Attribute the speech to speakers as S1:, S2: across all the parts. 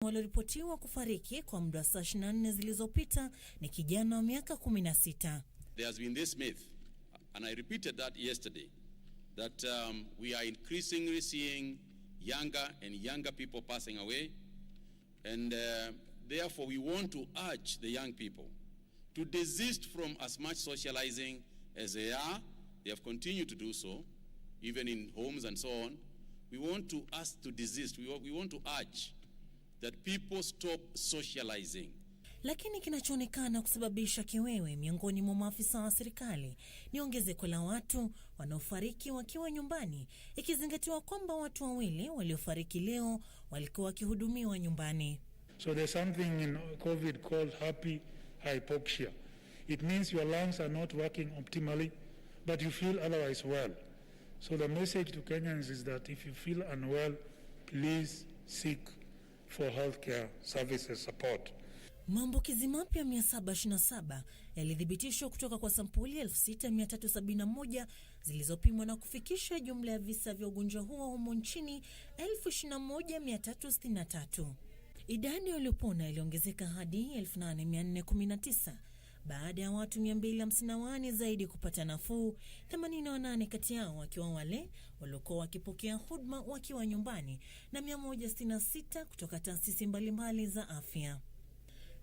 S1: Walioripotiwa kufariki kwa muda wa saa 24 zilizopita ni kijana wa miaka 16.
S2: There has been this myth, and I repeated that yesterday, that we are increasingly seeing younger and younger people passing away, and therefore we want to urge the young people to desist from as much socializing as they are. They have continued to do so, even in homes and so on. We want to ask to desist. We want to urge that people stop socializing.
S1: Lakini kinachoonekana kusababisha kiwewe miongoni mwa maafisa wa serikali ni ongezeko la watu wanaofariki wakiwa nyumbani, ikizingatiwa kwamba watu wawili waliofariki leo walikuwa wakihudumiwa nyumbani.
S3: So there's something in COVID called happy hypoxia. It means your lungs are not working optimally, but you feel otherwise well. So the message to Kenyans is that if you feel unwell, please seek for healthcare services support.
S1: Maambukizi mapya 727 yalithibitishwa kutoka kwa sampuli 6371 zilizopimwa na kufikisha jumla ya visa vya ugonjwa huo humo nchini 21363. Idadi waliopona iliongezeka hadi 8419 baada ya watu 254 zaidi kupata nafuu, 88 kati yao wakiwa wale waliokuwa wakipokea huduma wakiwa nyumbani na 166 kutoka taasisi mbalimbali za afya.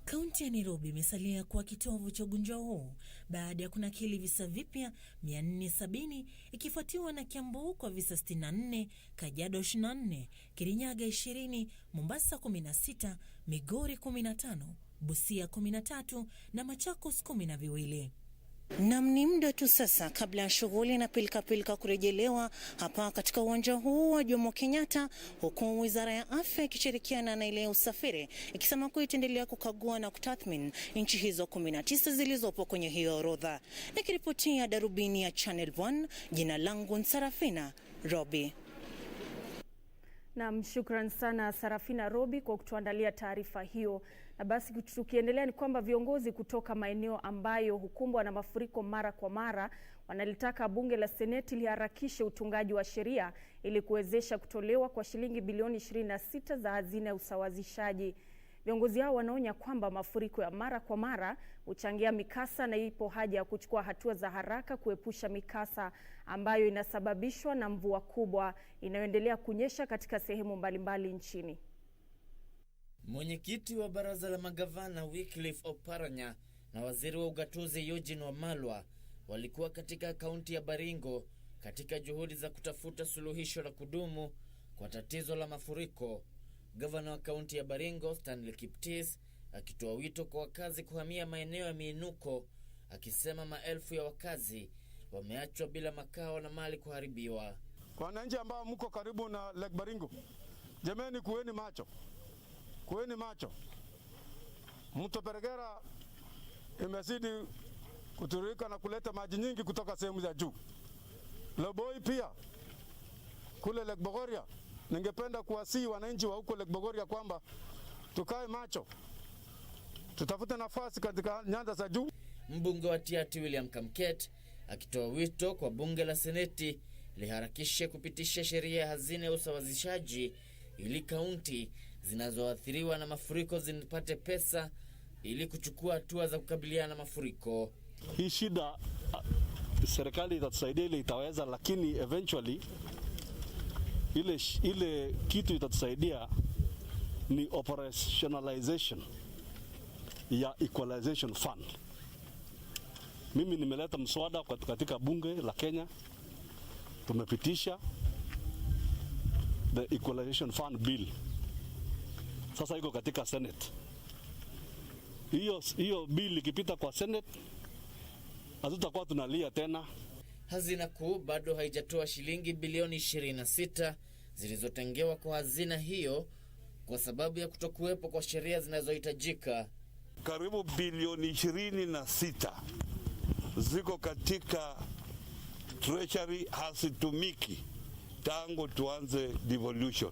S1: Kaunti ya Nairobi imesalia kuwa kitovu cha ugonjwa huu baada ya kunakili visa vipya 470, ikifuatiwa na Kiambu kwa visa 64, Kajiado 24, Kirinyaga 20, Mombasa 16, Migori 15, Busia 13 na Machakos 12. Nam ni muda tu sasa kabla ya shughuli na pilika kurejelewa hapa katika uwanja huu wa Jomo Kenyatta, huku Wizara ya Afya ikishirikiana na ile ya usafiri ikisema kuwa itaendelea kukagua na kutathmini nchi hizo 19 zilizopo kwenye hiyo orodha. Nikiripotia Darubini ya Channel 1, jina langu ni Sarafina Robi.
S4: Na shukran sana Sarafina Robi kwa kutuandalia taarifa hiyo. Na basi tukiendelea ni kwamba viongozi kutoka maeneo ambayo hukumbwa na mafuriko mara kwa mara wanalitaka bunge la Seneti liharakishe utungaji wa sheria ili kuwezesha kutolewa kwa shilingi bilioni 26 za hazina ya usawazishaji. Viongozi hao wanaonya kwamba mafuriko ya mara kwa mara huchangia mikasa na ipo haja ya kuchukua hatua za haraka kuepusha mikasa ambayo inasababishwa na mvua kubwa inayoendelea kunyesha katika sehemu mbalimbali nchini.
S5: Mwenyekiti wa baraza la magavana Wycliffe Oparanya na waziri wa ugatuzi Eugene Wamalwa walikuwa katika kaunti ya Baringo katika juhudi za kutafuta suluhisho la kudumu kwa tatizo la mafuriko. Gavana wa kaunti ya Baringo Stanley Kiptis akitoa wito kwa wakazi kuhamia maeneo ya miinuko, akisema maelfu ya wakazi wameachwa bila makao na mali kuharibiwa.
S6: Wananchi ambao mko karibu na Lake Baringo, jameni, kuweni macho. Kuweni macho. Mto Pergera imezidi kuturika na kuleta maji nyingi kutoka sehemu za juu. Loboi pia kule Lake Bogoria, ningependa kuwasihi wananchi wa huko Lake Bogoria kwamba tukae macho. Tutafute nafasi katika nyanda za juu.
S5: Mbunge wa Tiaty William Kamket akitoa wito kwa bunge la Seneti liharakishe kupitisha sheria ya hazina ya usawazishaji ili kaunti zinazoathiriwa na mafuriko zipate pesa ili kuchukua hatua za kukabiliana na mafuriko.
S7: Hii shida serikali itatusaidia ile itaweza, lakini eventually ile kitu itatusaidia ni operationalization ya equalization fund. Mimi nimeleta mswada katika bunge la Kenya, tumepitisha the equalization fund bill. Sasa iko katika Senate. Hiyo bill ikipita kwa Senate, hatutakuwa tunalia tena.
S5: Hazina kuu bado haijatoa shilingi bilioni 26 zilizotengewa kwa hazina hiyo kwa sababu ya kutokuwepo kwa sheria zinazohitajika.
S8: Karibu bilioni 26 ziko katika treasury, hasitumiki tangu tuanze devolution.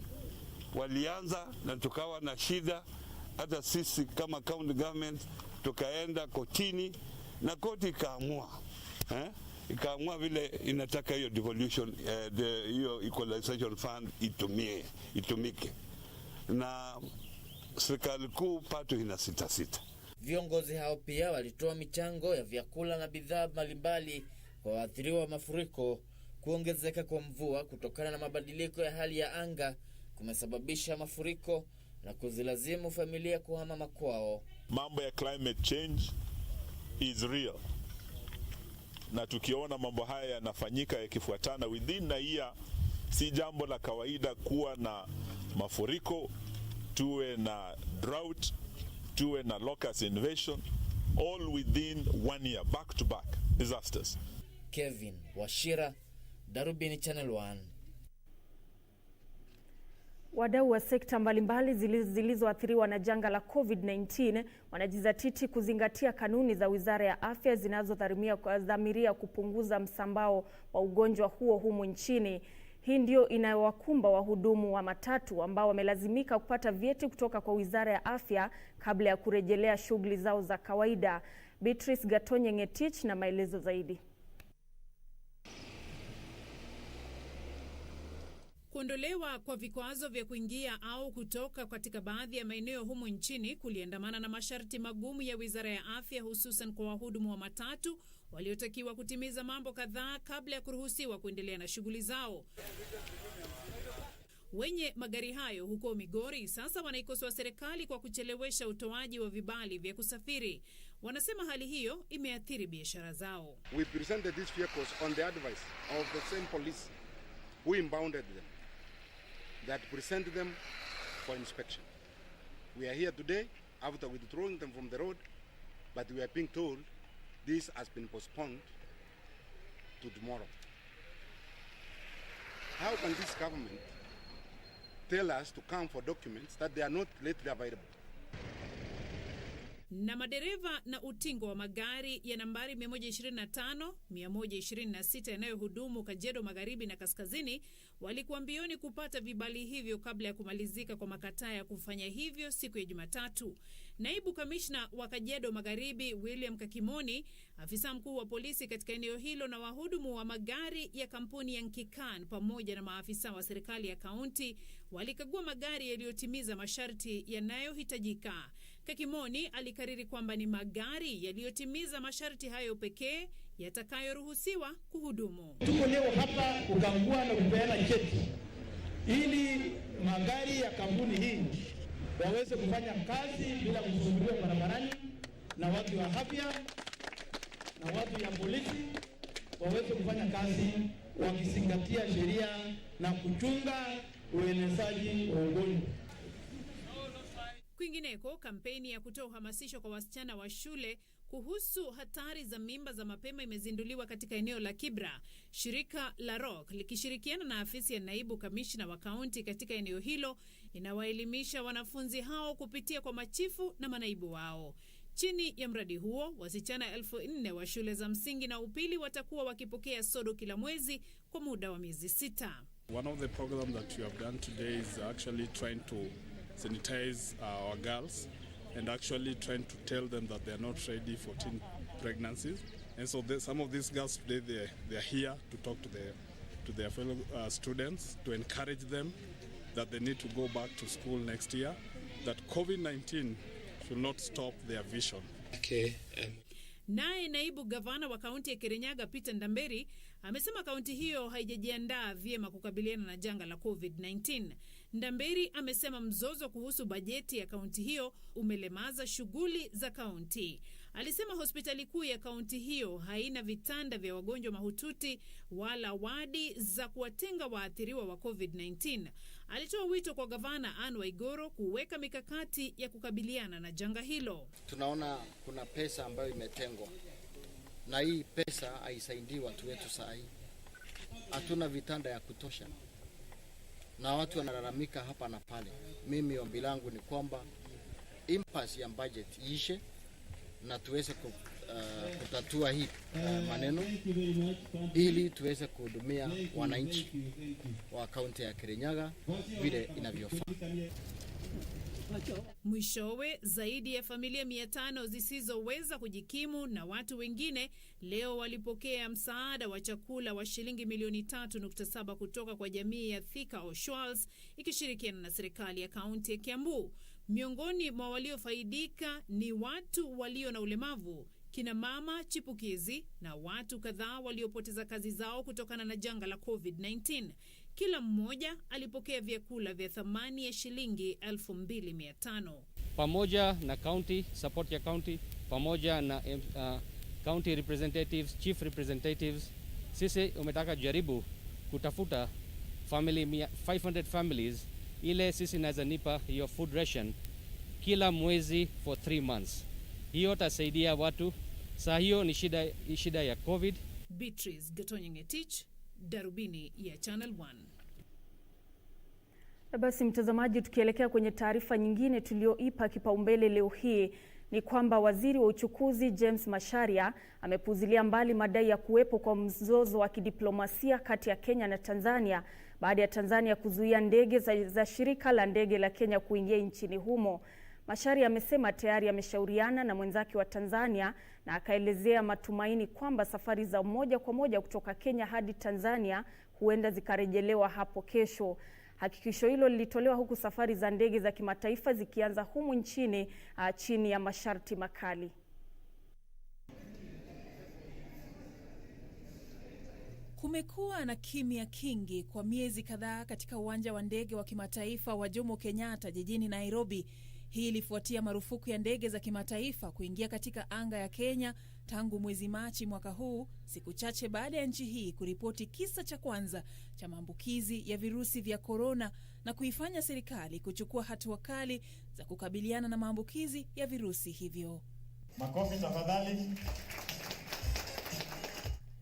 S8: Walianza na tukawa na shida, hata sisi kama county government tukaenda kotini na koti ikaamua vile inataka hiyo devolution, hiyo equalization fund itumike. Na serikali kuu pato ina sita.
S5: Viongozi hao pia walitoa michango ya vyakula na bidhaa mbalimbali kwa waathiriwa wa mafuriko. Kuongezeka kwa mvua kutokana na mabadiliko ya hali ya anga kumesababisha mafuriko na kuzilazimu familia kuhama makwao.
S9: Mambo ya climate change is real. Na tukiona mambo haya yanafanyika yakifuatana within a year, si jambo la kawaida kuwa na mafuriko, tuwe na drought, tuwe na locust invasion, all within 1 year, back to back disasters.
S5: Kevin Washira, Darubini Channel 1.
S4: Wadau wa sekta mbalimbali zilizoathiriwa na janga la COVID-19 wanajizatiti kuzingatia kanuni za Wizara ya Afya zinazodhamiria kupunguza msambao wa ugonjwa huo humu nchini. Hii ndio inayowakumba wahudumu wa matatu ambao wamelazimika kupata vyeti kutoka kwa Wizara ya Afya kabla ya kurejelea shughuli zao za kawaida. Beatrice Gatonye Ngetich na maelezo zaidi.
S10: Kuondolewa kwa vikwazo vya kuingia au kutoka katika baadhi ya maeneo humu nchini kuliandamana na masharti magumu ya Wizara ya Afya, hususan kwa wahudumu wa matatu waliotakiwa kutimiza mambo kadhaa kabla ya kuruhusiwa kuendelea na shughuli zao. Wenye magari hayo huko Migori sasa wanaikosoa serikali kwa kuchelewesha utoaji wa vibali vya kusafiri. Wanasema hali hiyo imeathiri biashara zao.
S11: We presented these vehicles on the advice of the same police who impounded them, that presented them for inspection. We are here today after withdrawing them from the road, but we are being told this has been postponed to tomorrow. How can this government tell us to come for documents that they are not lately available?
S10: Na madereva na utingo wa magari ya nambari 125, 126 yanayohudumu Kajiado Magharibi na Kaskazini walikuwa mbioni kupata vibali hivyo kabla ya kumalizika kwa makataa ya kufanya hivyo siku ya Jumatatu. Naibu Kamishna wa Kajiado Magharibi William Kakimoni, afisa mkuu wa polisi katika eneo hilo na wahudumu wa magari ya kampuni ya Nkikan pamoja na maafisa wa serikali ya kaunti walikagua magari yaliyotimiza masharti yanayohitajika. Kakimoni alikariri kwamba ni magari yaliyotimiza masharti hayo pekee yatakayoruhusiwa kuhudumu.
S12: Tuko leo hapa kukagua na kupeana cheti ili magari ya kampuni hii waweze kufanya kazi bila kusumbuliwa barabarani, na watu wa afya na watu ya polisi waweze kufanya kazi wakizingatia sheria na kuchunga uenezaji wa ugonjwa.
S10: Kwingineko, kampeni ya kutoa uhamasisho kwa wasichana wa shule kuhusu hatari za mimba za mapema imezinduliwa katika eneo la Kibra. Shirika la Rock likishirikiana na afisi ya naibu kamishna wa kaunti katika eneo hilo inawaelimisha wanafunzi hao kupitia kwa machifu na manaibu wao. Chini ya mradi huo, wasichana 4,000 wa shule za msingi na upili watakuwa wakipokea sodo kila mwezi kwa muda wa miezi 6.
S13: One of the programs that we have done today is actually trying to sanitize our girls and actually trying to tell them that they are not ready for teen pregnancies. And so some of these girls today, they are here to talk to their fellow students, to encourage them that they need to go back to school next year, that COVID-19 should not stop their vision.
S10: Okay. Naye naibu gavana wa kaunti ya Kirinyaga Peter Ndamberi amesema kaunti hiyo haijajiandaa vyema kukabiliana na janga la COVID-19. Ndamberi amesema mzozo kuhusu bajeti ya kaunti hiyo umelemaza shughuli za kaunti. Alisema hospitali kuu ya kaunti hiyo haina vitanda vya wagonjwa mahututi wala wadi za kuwatenga waathiriwa wa COVID-19. Alitoa wito kwa gavana Anne Waiguru kuweka mikakati ya kukabiliana na janga hilo.
S14: Tunaona kuna pesa ambayo imetengwa, na hii pesa haisaidii watu wetu saa hii. Hatuna vitanda ya kutosha na watu wanalalamika hapa na pale. Mimi ombi langu ni kwamba impasse ya budget iishe na tuweze kutatua hii maneno ili tuweze kuhudumia wananchi wa kaunti ya Kirinyaga vile inavyofaa.
S10: Mwishowe, zaidi ya familia 500 zisizoweza kujikimu na watu wengine leo walipokea msaada wa chakula wa shilingi milioni 3.7 kutoka kwa jamii ya Thika Oshwals ikishirikiana na serikali ya kaunti ya Kiambu. Miongoni mwa waliofaidika ni watu walio na ulemavu, kina mama chipukizi na watu kadhaa waliopoteza kazi zao kutokana na janga la COVID-19. Kila mmoja alipokea vyakula vya thamani ya shilingi 2,500.
S15: Pamoja na county support ya county, pamoja na county representatives, chief representatives, sisi umetaka jaribu kutafuta 500 families ile sisi naweza nipa hiyo food ration kila mwezi for 3 months. Hiyo tasaidia watu. Saa hiyo ni shida ya COVID.
S10: Beatrice Gatonyengetich, Darubini ya Channel 1.
S4: Basi mtazamaji, tukielekea kwenye taarifa nyingine tulioipa kipaumbele leo hii ni kwamba waziri wa uchukuzi James Macharia amepuzilia mbali madai ya kuwepo kwa mzozo wa kidiplomasia kati ya Kenya na Tanzania baada ya Tanzania kuzuia ndege za shirika la ndege la Kenya kuingia nchini humo. Macharia amesema tayari ameshauriana na mwenzake wa Tanzania na akaelezea matumaini kwamba safari za moja kwa moja kutoka Kenya hadi Tanzania huenda zikarejelewa hapo kesho. Hakikisho hilo lilitolewa huku safari za ndege za kimataifa zikianza humu nchini chini ya masharti makali.
S16: Kumekuwa na kimya kingi kwa miezi kadhaa katika uwanja wa ndege wa kimataifa wa Jomo Kenyatta jijini Nairobi. Hii ilifuatia marufuku ya ndege za kimataifa kuingia katika anga ya Kenya tangu mwezi Machi mwaka huu, siku chache baada ya nchi hii kuripoti kisa cha kwanza cha maambukizi ya virusi vya korona na kuifanya serikali kuchukua hatua kali za kukabiliana na maambukizi ya virusi hivyo.
S17: Makofi tafadhali.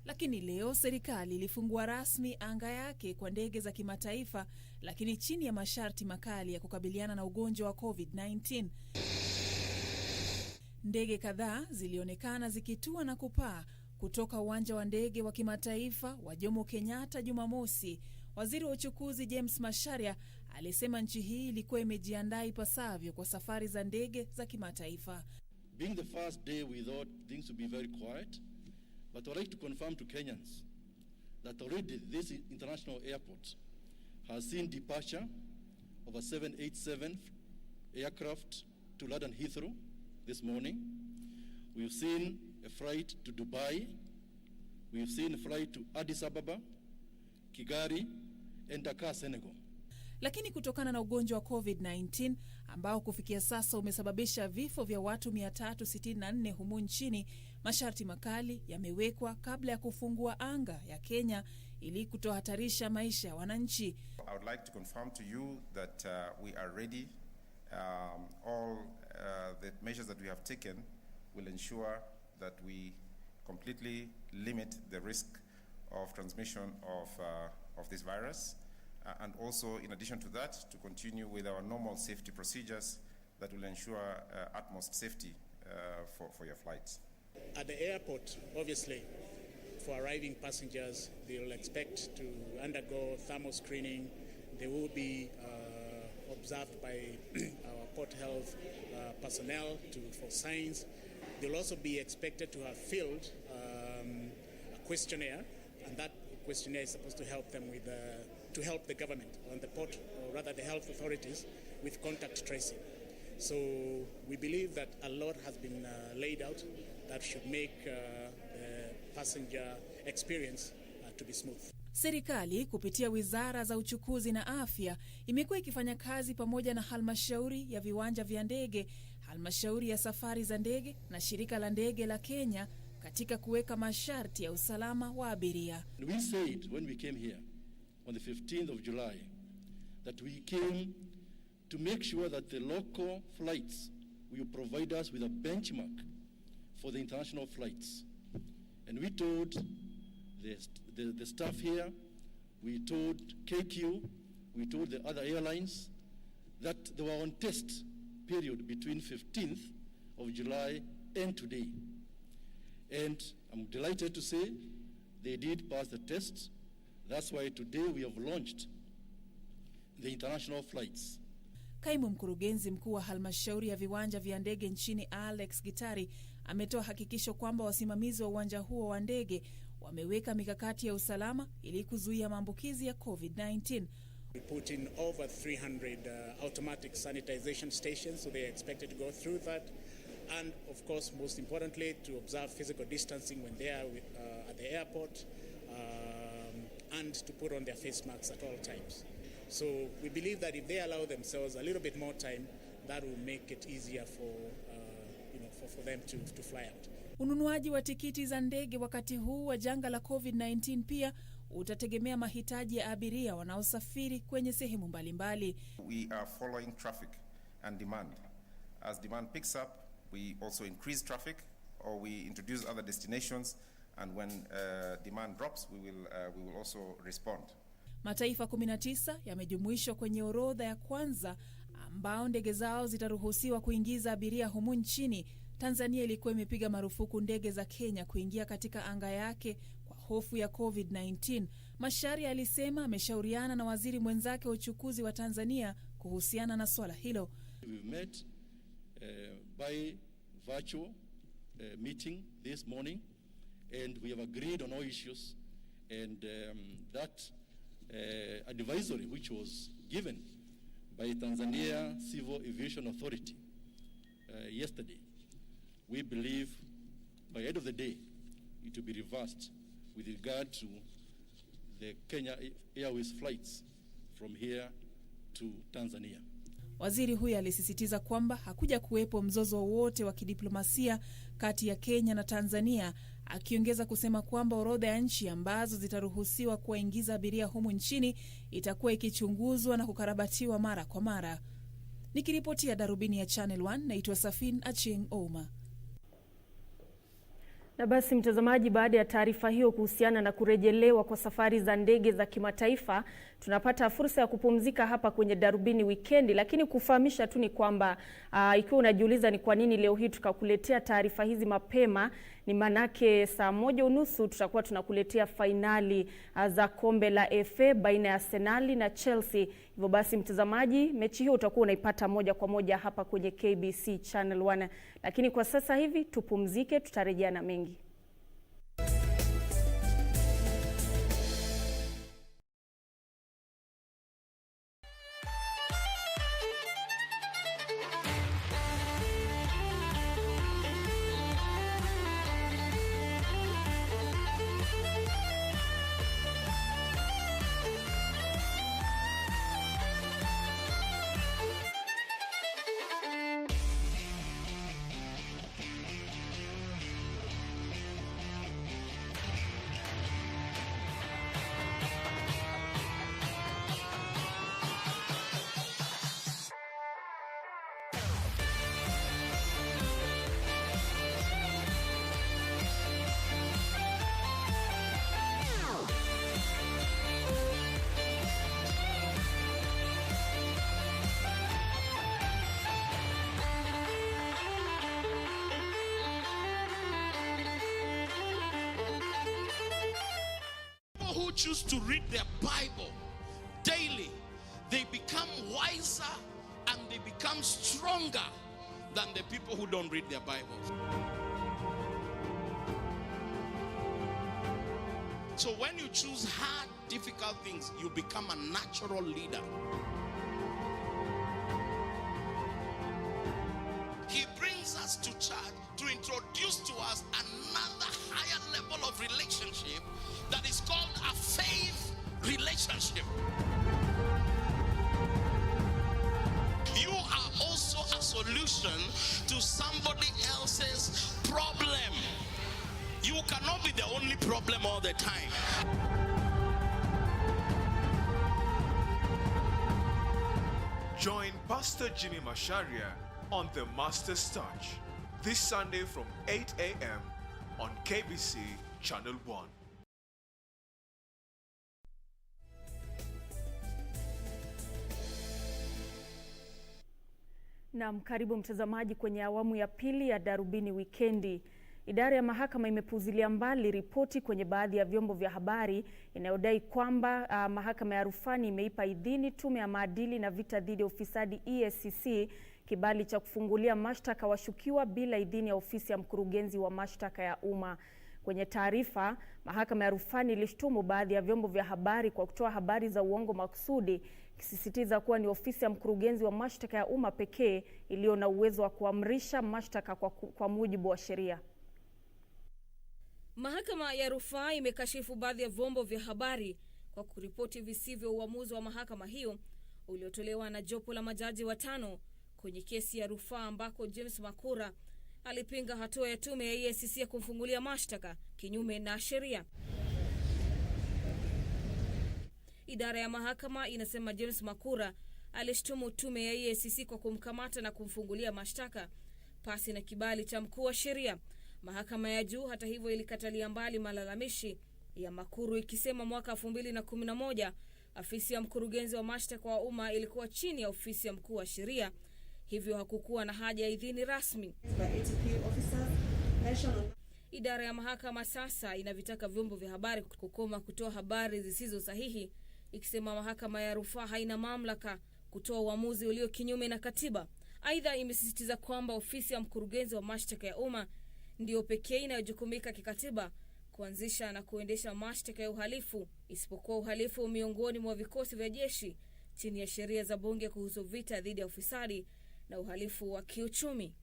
S16: Lakini leo serikali ilifungua rasmi anga yake kwa ndege za kimataifa, lakini chini ya masharti makali ya kukabiliana na ugonjwa wa COVID-19. Ndege kadhaa zilionekana zikitua na kupaa kutoka uwanja wa ndege wa kimataifa wa Jomo Kenyatta Jumamosi. Waziri wa uchukuzi James Macharia alisema nchi hii ilikuwa imejiandaa ipasavyo kwa safari za ndege za kimataifa.
S18: Being the first day we thought things would be very quiet, but I'd like to confirm to Kenyans that already this international airport has seen departure of a 787 aircraft to London Heathrow this morning. We've seen a flight to Dubai. We've seen a flight to Addis Ababa, Kigali, and Dakar, Senegal.
S16: Lakini kutokana na ugonjwa wa COVID-19 ambao kufikia sasa umesababisha vifo vya watu 364 humu nchini, masharti makali yamewekwa kabla ya kufungua anga ya Kenya ili kutohatarisha maisha ya wananchi.
S19: I would like to confirm to you that we are ready. All the measures that we have taken will ensure that we completely limit the risk of transmission of this virus. And also, in addition to that, to continue with our normal safety procedures that will ensure utmost safety for your flights.
S20: At the airport, obviously, for arriving passengers, they will expect to undergo thermal screening. They will be observed by our port health personnel for signs. They will also be expected to have filled a questionnaire, and that questionnaire is supposed to help them with to help the government on the port, or rather the health authorities, with contact tracing. So we believe that a lot has been laid out that should make the passenger experience to be smooth.
S16: Serikali kupitia wizara za uchukuzi na afya imekuwa ikifanya kazi pamoja na halmashauri ya viwanja vya ndege, halmashauri ya safari za ndege na shirika la ndege la Kenya katika kuweka masharti ya usalama wa abiria.
S18: We said when we came here on the 15th of July that we came to make sure that the local flights will provide us with a benchmark for the international flights. And we told the staff here, we told KQ, we told the other airlines that they were on test period between 15th of July and today. And I'm delighted to say they did pass the test. That's why today we have launched the international flights.
S16: Kaimu mkurugenzi mkuu wa halmashauri ya viwanja vya ndege nchini Alex Gitari ametoa hakikisho kwamba wasimamizi wa uwanja huo wa ndege wameweka mikakati ya usalama ili kuzuia maambukizi ya COVID-19.
S20: We put in over 300 automatic sanitization stations, so they're expected to go through that. And of course, most importantly, to observe physical distancing when they are at the airport, and to put on their face masks at all times. So we believe that if they allow themselves a little bit more time, that will make it easier for them to fly out.
S16: Ununuaji wa tikiti za ndege wakati huu wa janga la COVID-19 pia utategemea mahitaji ya abiria wanaosafiri kwenye sehemu mbalimbali.
S19: We are following traffic and demand. As demand picks up, we also increase traffic or we introduce other destinations, and when demand drops, we will also respond.
S16: Mataifa 19 yamejumuishwa kwenye orodha ya kwanza ambao ndege zao zitaruhusiwa kuingiza abiria humu nchini. Tanzania ilikuwa imepiga marufuku ndege za Kenya kuingia katika anga yake kwa hofu ya COVID-19. Macharia alisema ameshauriana na waziri mwenzake wa uchukuzi wa Tanzania kuhusiana na swala hilo.
S18: We met by virtual meeting this morning, and we have agreed on all issues, and that advisory which was given by Tanzania Civil Aviation Authority yesterday, we believe by the end of the day it will be reversed with regard to the Kenya Airways flights from here to Tanzania.
S16: Waziri huyu alisisitiza kwamba hakuja kuwepo mzozo wowote wa kidiplomasia kati ya Kenya na Tanzania, akiongeza kusema kwamba orodha ya nchi ambazo zitaruhusiwa kuwaingiza abiria humu nchini itakuwa ikichunguzwa na kukarabatiwa mara kwa mara. Nikiripotia Darubini ya Channel 1, naitwa Safin Aching Oma.
S4: Na basi mtazamaji, baada ya taarifa hiyo kuhusiana na kurejelewa kwa safari za ndege za kimataifa, tunapata fursa ya kupumzika hapa kwenye Darubini Weekend, lakini kufahamisha tu ni kwamba ikiwa unajiuliza ni kwa nini leo hii tukakuletea taarifa hizi mapema, ni manake saa 1:30 tutakuwa tunakuletea fainali za kombe la FA baina ya Arsenal na Chelsea. Hivyo basi mtazamaji, mechi hiyo utakuwa unaipata moja kwa moja hapa kwenye KBC Channel 1. Lakini kwa sasa hivi tupumzike, tutarejea na mengi.
S21: Who choose to read their Bible daily, they become wiser and they become stronger than the people who don't read their Bibles. So when you choose hard, difficult things, you become a natural leader. He brings us to church to introduce to us another higher level of relationship that is called a faith relationship. You are also a solution to somebody else's problem. You cannot be the only problem all the time.
S22: Join Pastor Jimmy Macharia on The Master's Touch this Sunday from 8 a.m. on KBC Channel 1.
S4: Naam, karibu mtazamaji kwenye awamu ya pili ya Darubini Wikendi. Idara ya mahakama imepuuzilia mbali ripoti kwenye baadhi ya vyombo vya habari inayodai kwamba mahakama ya rufani imeipa idhini tume ya maadili na vita dhidi ya ufisadi EACC kibali cha kufungulia mashtaka washukiwa bila idhini ya ofisi ya mkurugenzi wa mashtaka ya umma. Kwenye taarifa, mahakama ya rufani ilishtumu baadhi ya vyombo vya habari kwa kutoa habari za uongo makusudi, ikisisitiza kuwa ni ofisi ya mkurugenzi wa mashtaka ya umma pekee iliyo na uwezo wa kuamrisha mashtaka kwa mujibu wa sheria.
S2: Mahakama ya rufaa imekashifu baadhi ya vyombo vya habari kwa kuripoti visivyo uamuzi wa mahakama hiyo uliotolewa na jopo la majaji 5 kwenye kesi ya rufaa ambako James Makura alipinga hatua ya tume ya EACC ya kumfungulia mashtaka kinyume na sheria. Idara ya mahakama inasema James Makura alishtumu tume ya EACC kwa kumkamata na kumfungulia mashtaka pasi na kibali cha mkuu wa sheria. Mahakama ya juu hata hivyo ilikatalia mbali malalamishi ya Makuru, ikisema mwaka 2011 afisi ya mkurugenzi wa mashtaka wa umma ilikuwa chini ya ofisi ya mkuu wa sheria, hivyo hakukuwa na haja ya idhini rasmi. Idara ya mahakama sasa inavitaka vyombo vya habari kukoma kutoa habari zisizo sahihi, ikisema mahakama ya rufaa haina mamlaka kutoa uamuzi ulio kinyume na katiba. Aidha, imesisitiza kwamba ofisi ya mkurugenzi wa mashtaka ya umma ndio pekee inayojukumika kikatiba kuanzisha na kuendesha mashtaka ya uhalifu, isipokuwa uhalifu miongoni mwa vikosi vya jeshi chini ya sheria za bunge kuhusu vita dhidi ya ufisadi na uhalifu wa kiuchumi.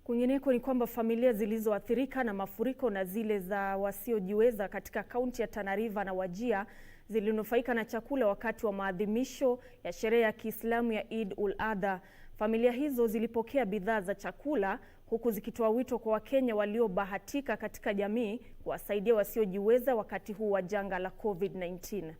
S4: Kwingineko ni kwamba familia zilizoathirika na mafuriko na zile za wasiojiweza katika kaunti ya Tana River na Wajir zilinufaika na chakula wakati wa maadhimisho ya sherehe ya Kiislamu ya Eid ul-Adha. Familia hizo zilipokea bidhaa za chakula huku zikitoa wito kwa Wakenya waliobahatika katika jamii kuwasaidia wasiojiweza wakati huu wa janga la COVID-19.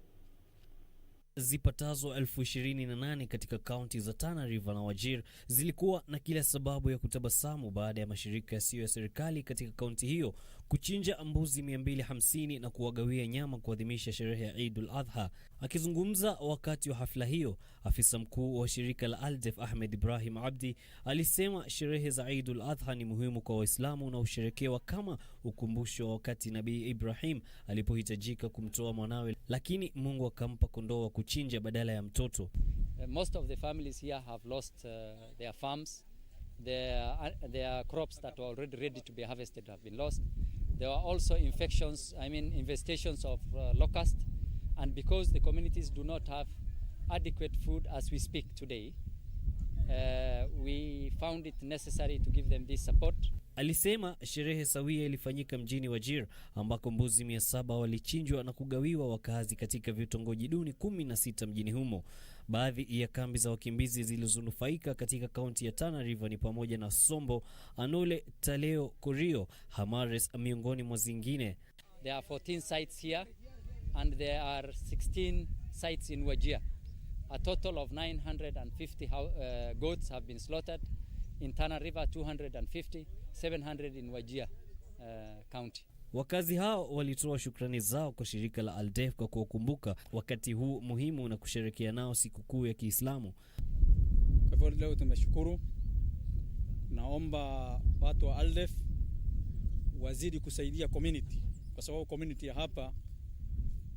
S3: Zipatazo 28,000 katika kaunti za Tana River na Wajir zilikuwa na kila sababu ya kutabasamu baada ya mashirika yasiyo ya serikali katika kaunti hiyo kuchinja mbuzi 250 na kuwagawia nyama kuadhimisha sherehe ya Eid ul-Adha. Akizungumza wakati wa hafla hiyo, afisa mkuu wa shirika la Aldef Ahmed Ibrahim Abdi alisema sherehe za Eid ul-Adha ni muhimu kwa Waislamu na usherekewa kama ukumbusho wa wakati Nabii Ibrahim alipohitajika kumtoa mwanawe, lakini Mungu akampa kondoo wa kuchinja badala ya mtoto.
S23: Most of the families here have lost their farms. Their crops that were already ready to be harvested have been lost. There were also infestations of locust, and because the communities do not have adequate food as we speak today, we found it necessary to give them this support.
S3: Alisema sherehe sawia ilifanyika mjini Wajir ambako mbuzi 700 walichinjwa na kugawiwa wakazi katika vitongoji duni 16 mjini humo. Baadhi ya kambi za wakimbizi zilizonufaika katika kaunti ya Tana River ni pamoja na Sombo, Anole, Taleo, Korio, Hamares miongoni mwa zingine.
S23: There are 14 sites here and there are 16 sites in Wajir. A total of 950 goats have been slaughtered. In Tana River 250, 700 in Wajir County.
S3: Wakazi hao walitoa shukrani zao kwa shirika la Aldef kwa kuwakumbuka wakati huu muhimu na kusherehekea nao sikukuu ya Kiislamu.
S24: Kwa hivyo leo tumeshukuru. Naomba watu wa Aldef wazidi kusaidia community, kwa sababu community ya hapa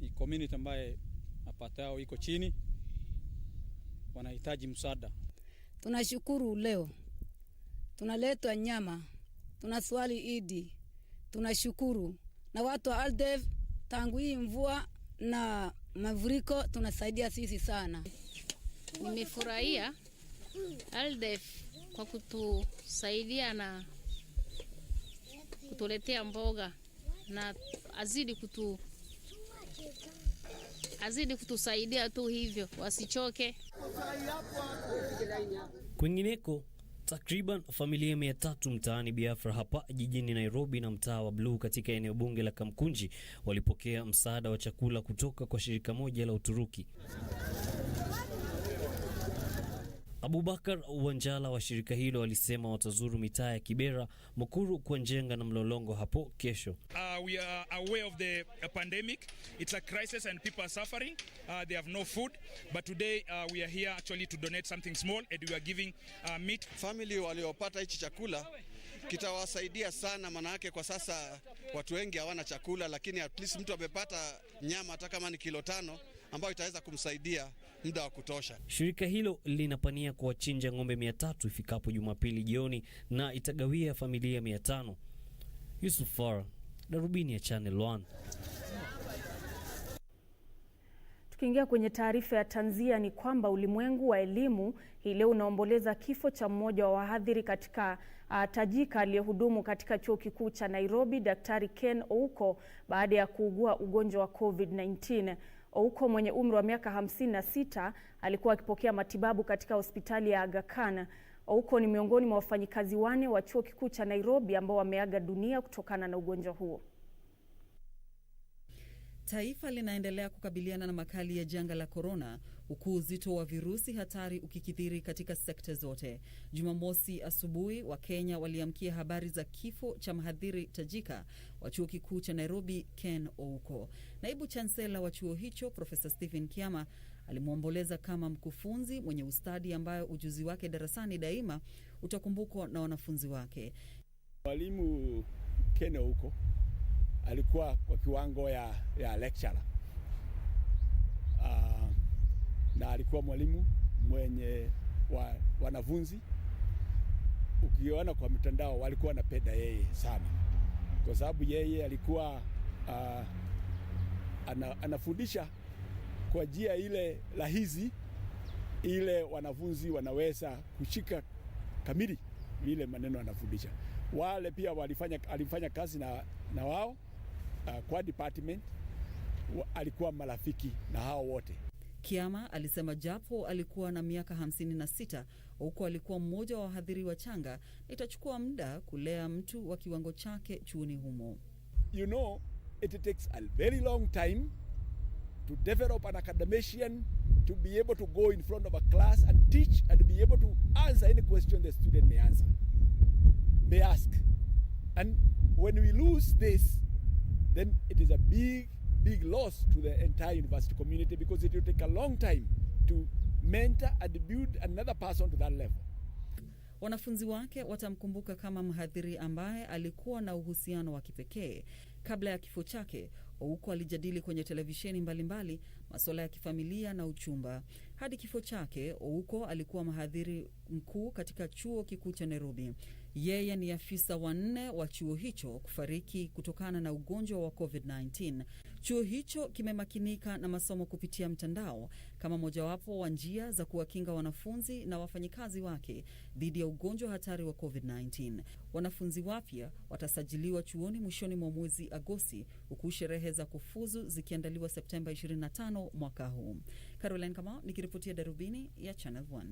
S24: ni community ambaye mapato yao iko chini, wanahitaji msaada.
S25: Tunashukuru leo tunaletwa nyama, tunaswali Idi, tunashukuru. Na watu wa Aldef tangu hii mvua na mafuriko tunasaidia sisi sana.
S26: Nimefurahia Aldef kwa kutusaidia na kutuletea mboga na azidi kutusaidia tu hivyo, wasichoke.
S3: Kwingineko, takriban familia 300 mtaani Biafra hapa jijini Nairobi na mtaa wa Blue katika eneo bunge la Kamkunji walipokea msaada wa chakula kutoka kwa shirika moja la Uturuki. Abubakar Wanjala wa shirika hilo alisema watazuru mitaa ya Kibera, Mukuru, Kwanjenga na Mlolongo hapo kesho.
S27: We are aware of the pandemic. It's a crisis and people are suffering. They have no food. But today we are here actually to donate something small and we are giving meat.
S28: Family waliopata hichi chakula kitawasaidia sana, manake kwa sasa watu wengi hawana chakula, lakini at least mtu amepata nyama hata kama ni kilo 5 ambayo itaweza kumsaidia muda wa kutosha.
S3: Shirika hilo linapania kuwachinja ng'ombe 300 ifikapo Jumapili jioni na itagawia familia 500. Yusuf Farah, Darubini ya Channel 1.
S4: Tukiingia kwenye taarifa ya tanzia ni kwamba ulimwengu wa elimu hii leo unaomboleza kifo cha mmoja wa wahadhiri katika tajika aliyehudumu katika chuo kikuu cha Nairobi, Daktari Ken Ouko, baada ya kuugua ugonjwa wa COVID-19. Ouko mwenye umri wa miaka 56 alikuwa akipokea matibabu katika hospitali ya Aga Khan. Ouko ni miongoni mwa wafanyikazi 4 wa chuo kikuu cha Nairobi ambao wameaga dunia kutokana na ugonjwa huo.
S1: Taifa linaendelea kukabiliana na makali ya janga la corona, huku uzito wa virusi hatari ukikithiri katika sekta zote. Jumamosi asubuhi, Wakenya waliamkia habari za kifo cha mhadhiri tajika wa chuo kikuu cha Nairobi, Ken Ouko. Naibu chancellor wa chuo hicho, Profesa Stephen Kiama, alimwomboleza kama mkufunzi mwenye ustadi ambayo ujuzi wake darasani daima utakumbukwa na wanafunzi wake.
S5: Mwalimu Ken Ouko alikuwa kwa kiwango ya lecturer. Na alikuwa mwalimu mwenye wanafunzi. Ukiona kwa mitandao walikuwa wanapenda yeye sana, kwa sababu yeye alikuwa anafundisha kwa njia ile rahisi, ile wanafunzi wanaweza kushika kamili ile maneno anafundisha. Wale pia alifanya kazi na wao kwa department, alikuwa marafiki na hao wote.
S1: Kiama alisema japo alikuwa na miaka 56, huko alikuwa mmoja wa wahadhiri wachanga, itachukua muda kulea mtu wa kiwango chake chuoni humo.
S5: You know, it takes a very long time to develop an academician to be able to go in front of a class and teach and be able to answer any question the student may ask. And when we lose this, then it is a big loss to the entire university community, because it will take a long time to mentor and build another person to that level.
S1: Wanafunzi wake watamkumbuka kama mhadhiri ambaye alikuwa na uhusiano wa kipekee. Kabla ya kifo chake, Ouko alijadili kwenye televisheni mbalimbali masuala ya kifamilia na uchumba. Hadi kifo chake, Ouko alikuwa mhadhiri mkuu katika chuo kikuu cha Nairobi. Yeye ni afisa wa 4 wa chuo hicho kufariki kutokana na ugonjwa wa COVID-19. Chuo hicho kimemakinika na masomo kupitia mtandao kama mojawapo wa njia za kuwakinga wanafunzi na wafanyikazi wake dhidi ya ugonjwa hatari wa COVID-19. Wanafunzi wapya watasajiliwa chuoni mwishoni mwa mwezi Agosti, huku sherehe za kufuzu zikiandaliwa Septemba 25 mwaka huu. Caroline Kamau nikiripotia Darubini ya Channel 1.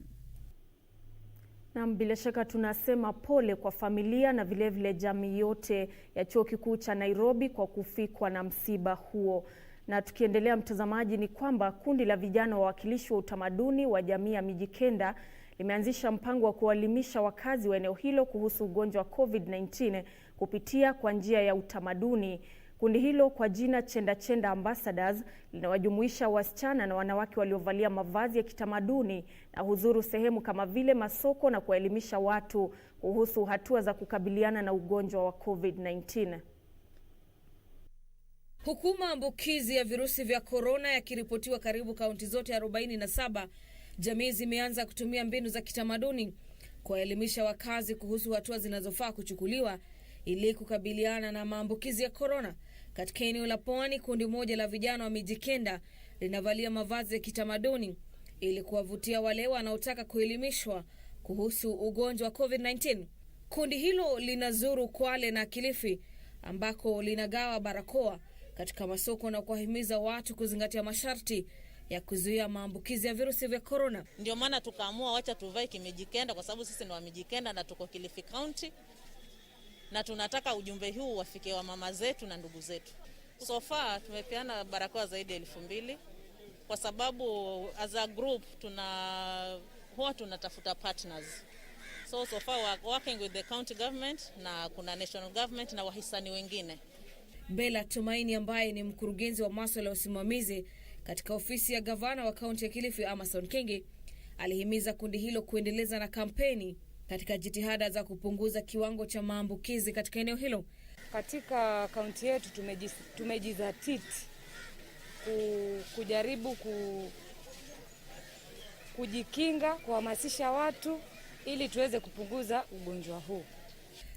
S4: Na bila shaka tunasema pole kwa familia na vile jamii yote ya chuo kikuu cha Nairobi kwa kufikwa na msiba huo. Na tukiendelea mtazamaji, ni kwamba kundi la vijana wawakilishi wa utamaduni wa jamii ya Mijikenda limeanzisha mpango wa kuwaelimisha wakazi wa eneo hilo kuhusu ugonjwa wa COVID-19 kupitia kwa njia ya utamaduni. Kundi hilo kwa jina Chenda Chenda Ambassadors linawajumuisha wasichana na wanawake waliovalia mavazi ya kitamaduni na huzuru sehemu kama vile masoko na kuwaelimisha watu kuhusu hatua za kukabiliana na ugonjwa wa COVID-19.
S2: Huku maambukizi ya virusi vya corona yakiripotiwa karibu kaunti zote 47, jamii zimeanza kutumia mbinu za kitamaduni kuwaelimisha wakazi kuhusu hatua zinazofaa kuchukuliwa ili kukabiliana na maambukizi ya corona. Katika eneo la Pwani, kundi moja la vijana wa Mijikenda linavalia mavazi ya kitamaduni ili kuwavutia wale wanaotaka kuelimishwa kuhusu ugonjwa wa COVID-19. Kundi hilo linazuru Kwale na Kilifi ambako linagawa barakoa katika masoko na kuwahimiza watu kuzingatia masharti ya kuzuia maambukizi ya virusi vya corona.
S6: Ndio maana tukaamua wacha tuvae kimijikenda, kwa sababu sisi ni wa Mijikenda na tuko Kilifi County, na tunataka ujumbe huu wafike wa mama zetu na ndugu zetu. So far tumepeana barakoa zaidi ya 2,000 kwa sababu as a group huwa tunatafuta partners. So far we're working with the county government na kuna national government na wahisani wengine.
S2: Bella Tumaini ambaye ni mkurugenzi wa masuala ya usimamizi katika ofisi ya gavana wa kaunti ya Kilifi Amason Kingi alihimiza kundi hilo kuendeleza na kampeni katika jitihada za kupunguza kiwango cha maambukizi katika eneo hilo.
S7: Katika kaunti yetu tumejizatiti kujaribu kujikinga, kuhamasisha watu ili tuweze kupunguza ugonjwa huu.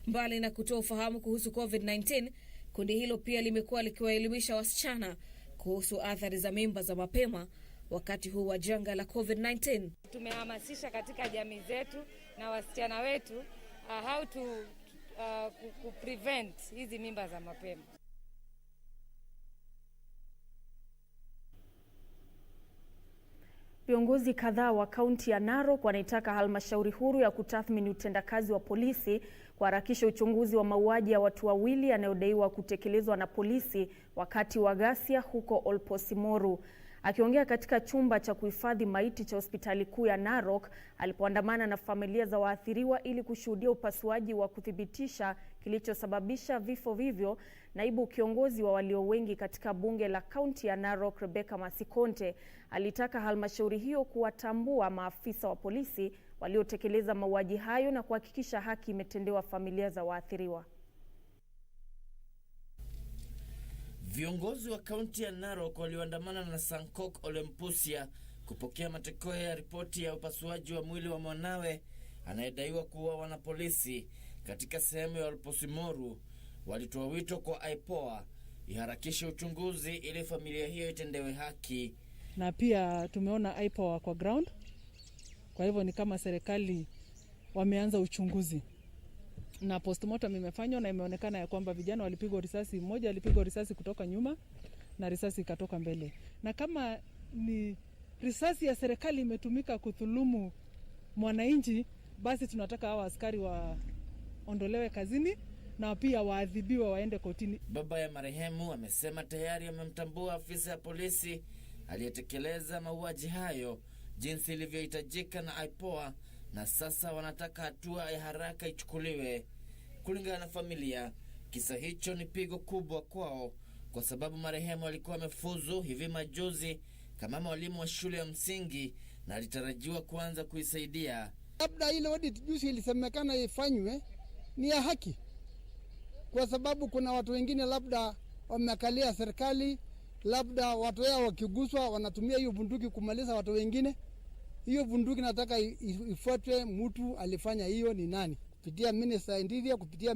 S2: Mbali na kutoa ufahamu kuhusu COVID-19, kundi hilo pia limekuwa likiwaelimisha wasichana kuhusu athari za mimba za mapema wakati huu wa janga la COVID-19.
S7: Tumehamasisha katika jamii zetu na wasichana wetu how to prevent hizi mimba za mapema.
S4: Viongozi kadhaa wa kaunti ya Narok wanaitaka halmashauri huru ya kutathmini utendakazi wa polisi kuharakisha uchunguzi wa mauaji ya watu wawili yanayodaiwa kutekelezwa na polisi wakati wa ghasia huko Olposimoru. Akiongea katika chumba cha kuhifadhi maiti cha hospitali kuu ya Narok alipoandamana na familia za waathiriwa ili kushuhudia upasuaji wa kuthibitisha kilichosababisha vifo vivyo, naibu kiongozi wa walio wengi katika bunge la kaunti ya Narok Rebecca Masikonte alitaka halmashauri hiyo kuwatambua maafisa wa polisi waliotekeleza mauaji hayo na kuhakikisha haki imetendewa familia za waathiriwa.
S8: Viongozi wa kaunti ya Narok walioandamana na Sankok Olempusia kupokea matokeo ya ripoti ya upasuaji wa mwili wa mwanawe anayedaiwa kuuawa na polisi katika sehemu ya Olposimoru walitoa wito kwa IPOA iharakishe uchunguzi ili familia hiyo itendewe haki.
S9: Na pia tumeona IPOA kwa ground, kwa hivyo ni kama serikali wameanza uchunguzi. Na postmortem imefanywa na imeonekana ya kwamba vijana walipigwa risasi, mmoja alipigwa risasi kutoka nyuma na risasi ikatoka mbele. Na kama ni risasi ya serikali imetumika kudhulumu mwananchi, basi tunataka hawa askari waondolewe kazini na pia waadhibiwa waende kotini.
S8: Baba ya marehemu amesema tayari amemtambua afisa ya polisi aliyetekeleza mauaji hayo jinsi ilivyohitajika na IPOA, na sasa wanataka hatua ya haraka ichukuliwe. Kulingana na familia, kisa hicho ni pigo kubwa kwao kwa sababu marehemu alikuwa amefuzu hivi majuzi kama mwalimu wa shule ya msingi na alitarajiwa kuanza kuisaidia.
S10: Labda ile audit juzi ilisemekana ifanywe ni ya haki, kwa sababu kuna watu wengine labda wamekalia serikali, labda watu wao wakiguswa wanatumia hiyo bunduki kumaliza watu wengine. Hiyo bunduki nataka ifuatwe, mtu alifanya hiyo ni nani, kupitia Minister Interior, kupitia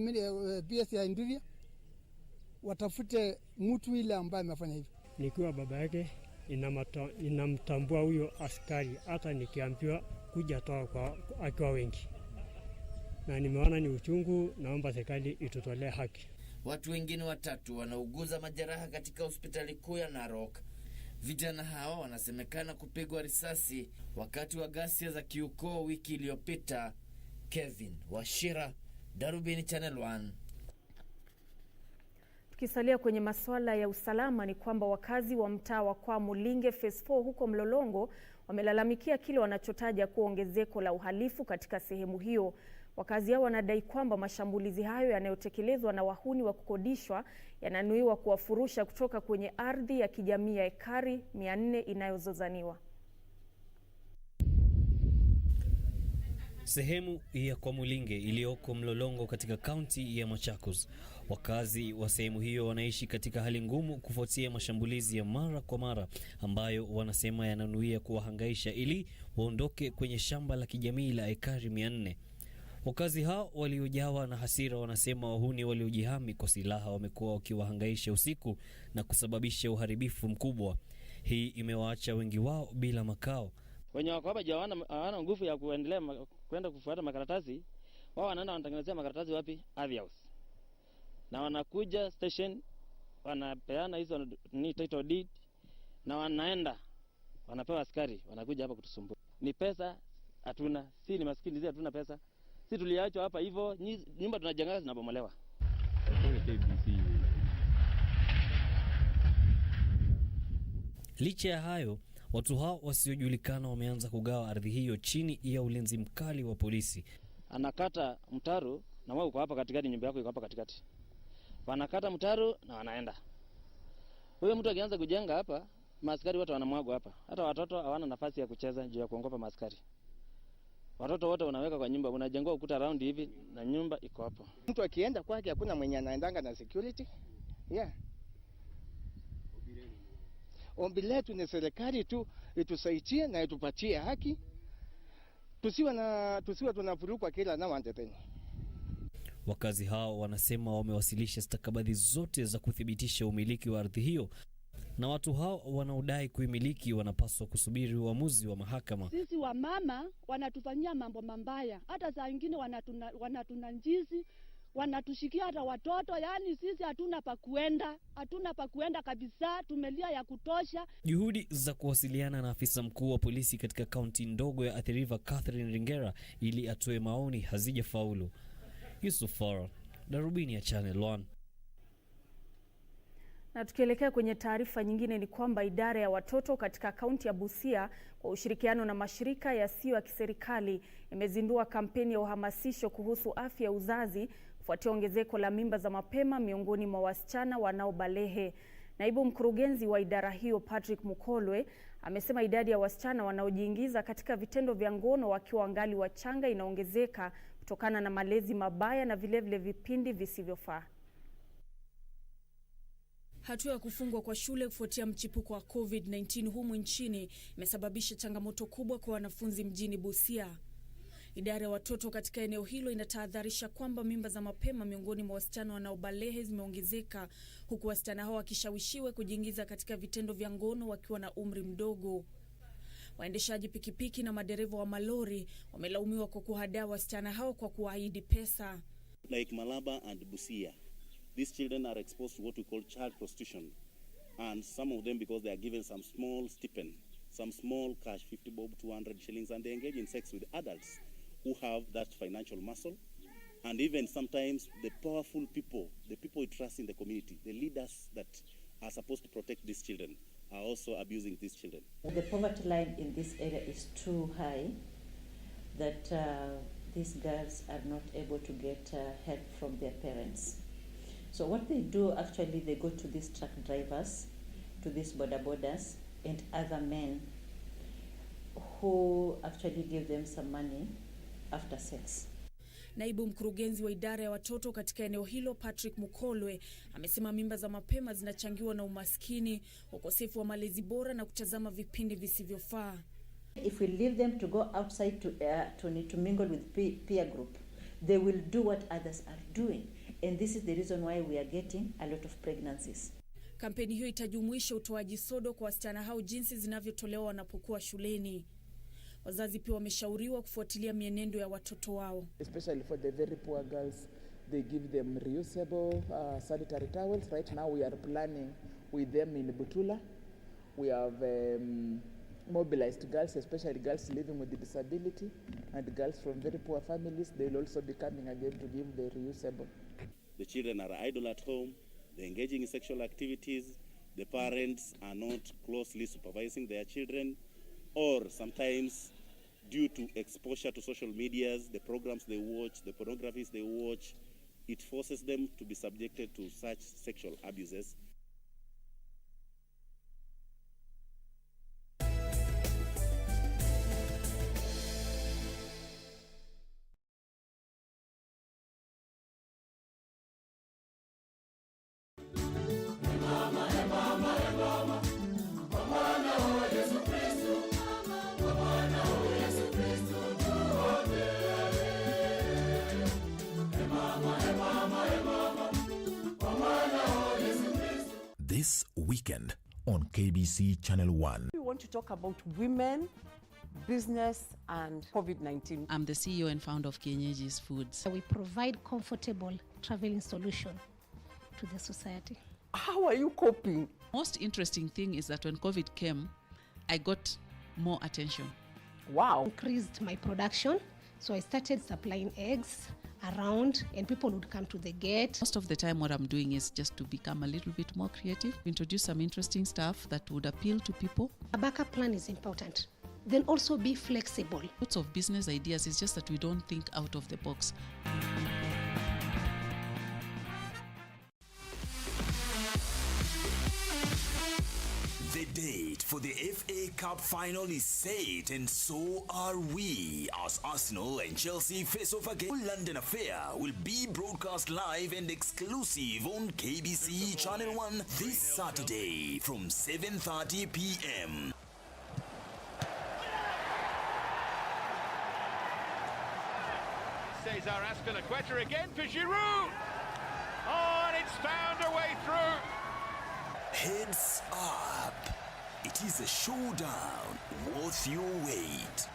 S10: PS ya Interior, watafute mtu ile ambaye amefanya hivyo.
S11: Nikiwa baba yake inamtambua huyo askari, hata nikiambiwa kuja toa kwa akiwa wengi, na nimeona ni uchungu. Naomba serikali itutolee haki.
S8: Watu wengine watatu wanauguza majeraha katika hospitali kuu ya Narok. Vijana hao wanasemekana kupigwa risasi wakati wa ghasia za kiukoo wiki iliyopita. Kevin Washira, Darubini Channel 1.
S4: Tukisalia kwenye masuala ya usalama ni kwamba wakazi wa mtaa wa Kwa Mulinge Phase 4 huko Mlolongo wamelalamikia kile wanachotaja kuwa ongezeko la uhalifu katika sehemu hiyo. Wakazi hao wanadai kwamba mashambulizi hayo yanayotekelezwa na wahuni wa kukodishwa yananuiwa kuwafurusha kutoka kwenye ardhi ya kijamii ya ekari 400 inayozozaniwa.
S3: Sehemu ya Kwa Mulinge iliyoko Mlolongo katika kaunti ya Machakos. Wakazi wa sehemu hiyo wanaishi katika hali ngumu kufuatia mashambulizi ya mara kwa mara ambayo wanasema yananuia kuwahangaisha ili waondoke kwenye shamba la kijamii la ekari 400. Wakazi hao waliojawa na hasira wanasema wahuni waliojihami kwa silaha wamekuwa wakiwahangaisha usiku na kusababisha uharibifu mkubwa. Hii imewaacha wengi wao bila makao.
S12: Wenye wako hapa hawana nguvu ya kuendelea kwenda kufuata makaratasi. Wao wanaenda wanatengenezea makaratasi wapi? Ardhi house. Na wanakuja station wanapeana hizo ni title deed na wanaenda wanapewa askari wanakuja hapa kutusumbua. Ni pesa hatuna. Si ni maskini sisi hatuna pesa. Si tuliachwa hapa hivyo, nyumba tunajenga zinabomolewa.
S3: Licha ya hayo, watu hao wasiojulikana wameanza kugawa ardhi hiyo chini ya ulinzi mkali wa polisi.
S12: Anakata mtaro na wewe uko hapa katikati, nyumba yako iko hapa katikati. Wanakata mtaro na wanaenda. Huyo mtu akianza kujenga hapa, maaskari wote wanamwagwa hapa. Hata watoto hawana nafasi ya kucheza juu ya kuongopa maaskari. Watoto wote unaweka kwa nyumba, unajengwa ukuta round hivi na nyumba iko hapo.
S13: Mtu akienda kwake hakuna mwenye anaendanga na security. Yeah. Ombi letu ni serikali tu itusaidie na itupatie haki. tusiwe tunavurugwa kila na wanje tena.
S3: Wakazi hao wanasema wamewasilisha stakabadhi zote za kuthibitisha umiliki wa ardhi hiyo, na watu hao wanaodai kuimiliki wanapaswa kusubiri uamuzi wa mahakama.
S14: Sisi wa mama wanatufanyia mambo mambaya, hata saa nyingine wanatunanjizi, wanatushikia hata watoto, yani sisi hatuna pa kuenda kabisa, tumelia ya kutosha.
S3: Juhudi za kuwasiliana na afisa mkuu wa polisi katika kaunti ndogo ya Athi River, Catherine Ringera, ili atoe maoni hazijafaulu. Yusuf Farah, Darubini ya Channel 1.
S4: Na tukielekea kwenye taarifa nyingine ni kwamba idara ya watoto katika kaunti ya Busia kwa ushirikiano na mashirika yasiyo ya kiserikali imezindua kampeni ya uhamasisho kuhusu afya ya uzazi kufuatia ongezeko la mimba za mapema miongoni mwa wasichana wanaobalehe. Naibu mkurugenzi wa idara hiyo Patrick Mukolwe amesema idadi ya wasichana wanaojiingiza katika vitendo vya ngono wakiwa wangali wachanga inaongezeka kutokana na malezi mabaya na vilevile vipindi visivyofaa.
S2: Hatua ya kufungwa kwa shule kufuatia mchipuko wa COVID-19 humu nchini imesababisha changamoto kubwa kwa wanafunzi mjini Busia. Idara ya watoto katika eneo hilo inatahadharisha kwamba mimba za mapema miongoni mwa wasichana wanaobalehe zimeongezeka, huku wasichana hao wakishawishiwe kujiingiza katika vitendo vya ngono wakiwa na umri mdogo. Waendeshaji pikipiki na madereva wa malori wamelaumiwa kwa kuhadaa wasichana hao kwa kuahidi pesa.
S15: Like Malaba and Busia, these children are exposed to what we call child prostitution, and some of them because they are given some small stipend, some small cash, 50 bob, 200 shillings, and they engage in sex with adults who have that financial muscle, and even sometimes the powerful people, the people we trust in the community, the leaders that are supposed to protect these children, are also abusing these children.
S16: The poverty line in this area is too high that these girls are not able to get help from their parents. So what they do, actually, they go to these truck drivers, to these boarders, and other men who actually give them some money after sex.
S2: Naibu mkurugenzi wa idara ya watoto katika eneo hilo Patrick Mukolwe amesema mimba za mapema zinachangiwa na umaskini, ukosefu wa malezi bora na kutazama vipindi visivyofaa.
S16: If we leave them to go outside to mingle with peer group, they will do what others are doing. And this is the reason why we are getting a lot of pregnancies.
S2: Kampeni hiyo itajumuisha utoaji sodo kwa wasichana hao jinsi zinavyotolewa wanapokuwa shuleni. Wazazi pia wameshauriwa kufuatilia mienendo ya watoto wao.
S17: Especially for the very poor girls, they give them reusable sanitary towels. Right now we are planning with them in Butula. We have mobilized girls, especially girls living with disability and girls from very poor families. They will also be coming again to give the reusable.
S15: The children are idle at home, they're engaging in sexual activities, the parents are not closely supervising their children, or sometimes due to exposure to social medias, the programs they watch, the pornographies they watch, it forces them to be subjected to such sexual abuses.
S18: This weekend on KBC Channel 1.
S19: We want to talk about women, business, and COVID-19.
S20: I'm the CEO and founder of Kienyeji's Foods.
S21: We provide comfortable traveling solution to the society.
S19: How are you coping?
S20: Most interesting thing is that when COVID came, I got more attention.
S19: Wow.
S21: Increased my production, so I started supplying eggs around and people would come to the gate.
S20: Most of the time what I'm doing is just to become a little bit more creative, introduce some interesting stuff that would appeal to people.
S21: A backup plan is important. Then also be flexible.
S20: Lots of business ideas, it's just that we don't think out of the box.
S18: The date for the FA Cup final is set, and so are we. As Arsenal and Chelsea face off again, London Affair will be broadcast live and exclusive on KBC Channel 1 this Saturday from 7:30 p.m.
S5: Cesar Azpilicueta again for Giroud. Oh, and it's found a way through.
S18: Heads up. It is a showdown worth your wait.